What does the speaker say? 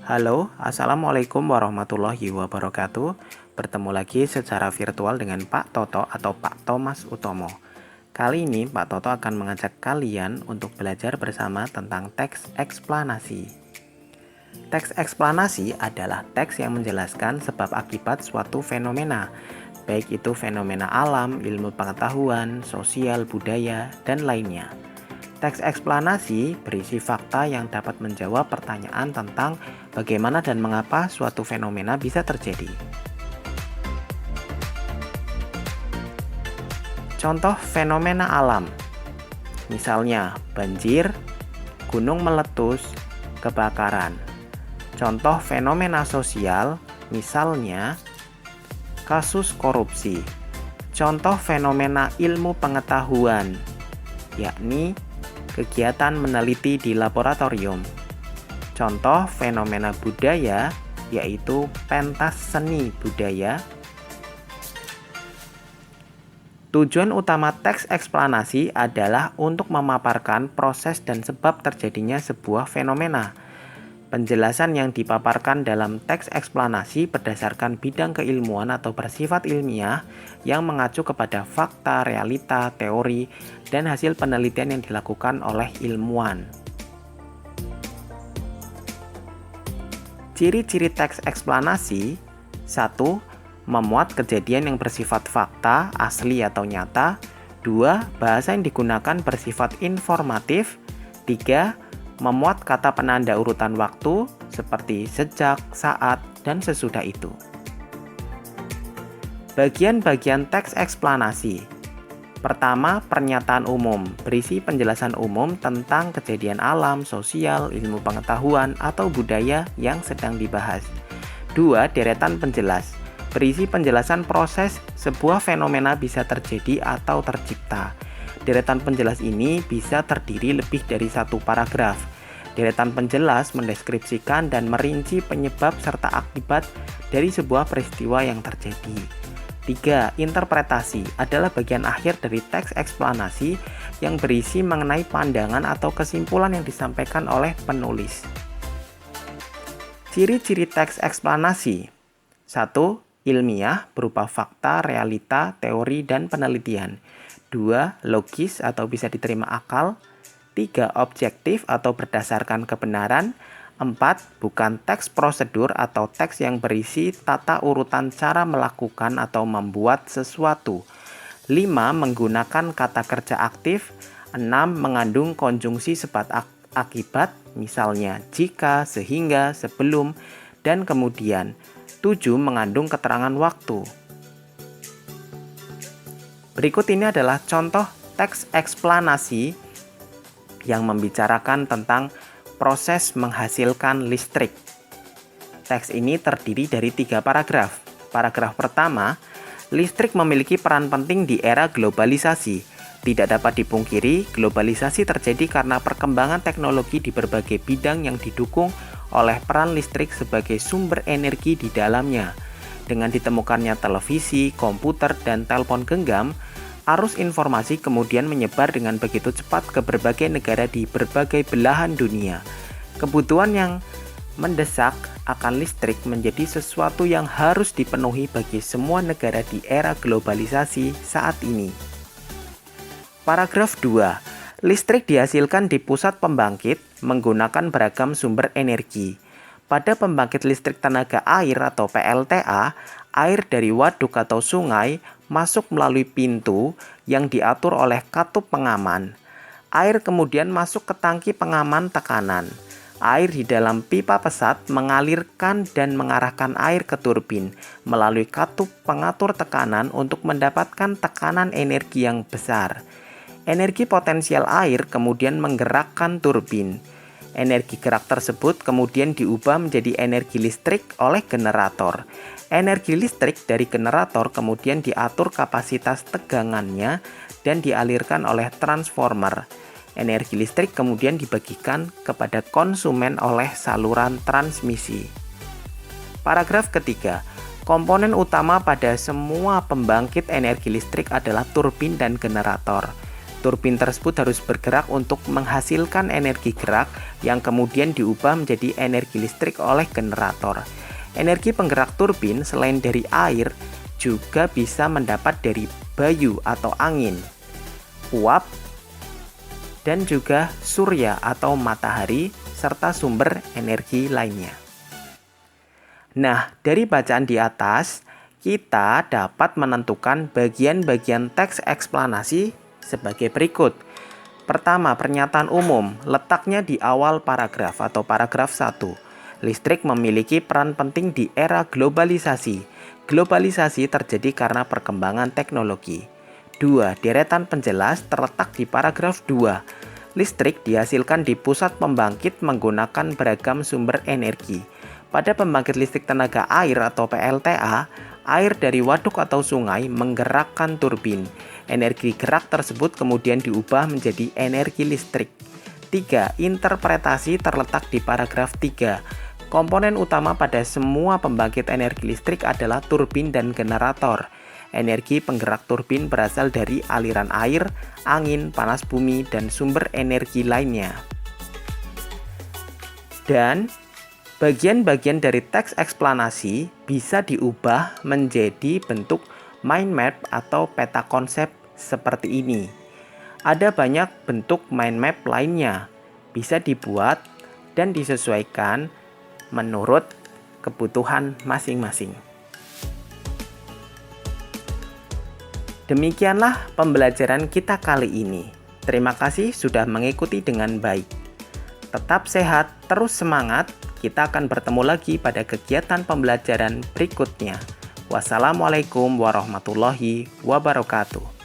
Halo, Assalamualaikum warahmatullahi wabarakatuh. Bertemu lagi secara virtual dengan Pak Toto atau Pak Thomas Utomo. Kali ini Pak Toto akan mengajak kalian untuk belajar bersama tentang teks eksplanasi. Teks eksplanasi adalah teks yang menjelaskan sebab akibat suatu fenomena, baik itu fenomena alam, ilmu pengetahuan, sosial, budaya, dan lainnya. Teks eksplanasi berisi fakta yang dapat menjawab pertanyaan tentang bagaimana dan mengapa suatu fenomena bisa terjadi. Contoh fenomena alam, misalnya banjir, gunung meletus, kebakaran. Contoh fenomena sosial, misalnya kasus korupsi. Contoh fenomena ilmu pengetahuan, yakni kegiatan meneliti di laboratorium. Contoh fenomena budaya yaitu pentas seni budaya. Tujuan utama teks eksplanasi adalah untuk memaparkan proses dan sebab terjadinya sebuah fenomena. Penjelasan yang dipaparkan dalam teks eksplanasi berdasarkan bidang keilmuan atau bersifat ilmiah yang mengacu kepada fakta, realita, teori, dan hasil penelitian yang dilakukan oleh ilmuwan. Ciri-ciri teks eksplanasi: 1. Memuat kejadian yang bersifat fakta, asli atau nyata. 2. Bahasa yang digunakan bersifat informatif. 3. Memuat kata penanda urutan waktu seperti sejak, saat, dan sesudah itu. Bagian-bagian teks eksplanasi. Pertama, pernyataan umum, berisi penjelasan umum tentang kejadian alam, sosial, ilmu pengetahuan, atau budaya yang sedang dibahas. 2. Deretan penjelas, berisi penjelasan proses sebuah fenomena bisa terjadi atau tercipta. Deretan penjelas ini bisa terdiri lebih dari satu paragraf. Deretan penjelas mendeskripsikan dan merinci penyebab serta akibat dari sebuah peristiwa yang terjadi. 3. Interpretasi adalah bagian akhir dari teks eksplanasi yang berisi mengenai pandangan atau kesimpulan yang disampaikan oleh penulis. Ciri-ciri teks eksplanasi: 1. Ilmiah berupa fakta, realita, teori, dan penelitian. 2. Logis atau bisa diterima akal. 3. Objektif atau berdasarkan kebenaran. 4. Bukan teks prosedur atau teks yang berisi tata urutan cara melakukan atau membuat sesuatu. 5. Menggunakan kata kerja aktif. 6. Mengandung konjungsi sebab akibat, misalnya jika, sehingga, sebelum, dan kemudian. 7. Mengandung keterangan waktu. Berikut ini adalah contoh teks eksplanasi yang membicarakan tentang proses menghasilkan listrik. Teks ini terdiri dari 3 paragraf. Paragraf pertama, listrik memiliki peran penting di era globalisasi. Tidak dapat dipungkiri, globalisasi terjadi karena perkembangan teknologi di berbagai bidang yang didukung oleh peran listrik sebagai sumber energi di dalamnya. Dengan ditemukannya televisi, komputer, dan telepon genggam, arus informasi kemudian menyebar dengan begitu cepat ke berbagai negara di berbagai belahan dunia. Kebutuhan yang mendesak akan listrik menjadi sesuatu yang harus dipenuhi bagi semua negara di era globalisasi saat ini. Paragraf 2. Listrik dihasilkan di pusat pembangkit menggunakan beragam sumber energi. Pada pembangkit listrik tenaga air atau PLTA, air dari waduk atau sungai masuk melalui pintu yang diatur oleh katup pengaman. Air kemudian masuk ke tangki pengaman tekanan. Air di dalam pipa pesat mengalirkan dan mengarahkan air ke turbin melalui katup pengatur tekanan untuk mendapatkan tekanan energi yang besar. Energi potensial air kemudian menggerakkan turbin. Energi gerak tersebut kemudian diubah menjadi energi listrik oleh generator. Energi listrik dari generator kemudian diatur kapasitas tegangannya dan dialirkan oleh transformer. Energi listrik kemudian dibagikan kepada konsumen oleh saluran transmisi. Paragraf ketiga. Komponen utama pada semua pembangkit energi listrik adalah turbin dan generator. Turbin tersebut harus bergerak untuk menghasilkan energi gerak yang kemudian diubah menjadi energi listrik oleh generator. Energi penggerak turbin selain dari air juga bisa mendapat dari bayu atau angin, uap, dan juga surya atau matahari, serta sumber energi lainnya. Nah, dari bacaan di atas, kita dapat menentukan bagian-bagian teks eksplanasi sebagai berikut. Pertama, pernyataan umum, letaknya di awal paragraf atau paragraf 1. Listrik memiliki peran penting di era globalisasi. Globalisasi terjadi karena perkembangan teknologi. 2. Deretan penjelas terletak di paragraf 2. Listrik dihasilkan di pusat pembangkit menggunakan beragam sumber energi. Pada pembangkit listrik tenaga air atau PLTA, air dari waduk atau sungai menggerakkan turbin. Energi gerak tersebut kemudian diubah menjadi energi listrik. 3. Interpretasi terletak di paragraf 3. Komponen utama pada semua pembangkit energi listrik adalah turbin dan generator. Energi penggerak turbin berasal dari aliran air, angin, panas bumi, dan sumber energi lainnya. Dan bagian-bagian dari teks eksplanasi bisa diubah menjadi bentuk mind map atau peta konsep seperti ini. Ada banyak bentuk mind map lainnya, bisa dibuat dan disesuaikan menurut kebutuhan masing-masing. Demikianlah pembelajaran kita kali ini. Terima kasih sudah mengikuti dengan baik. Tetap sehat, terus semangat. Kita akan bertemu lagi pada kegiatan pembelajaran berikutnya. Wassalamualaikum warahmatullahi wabarakatuh.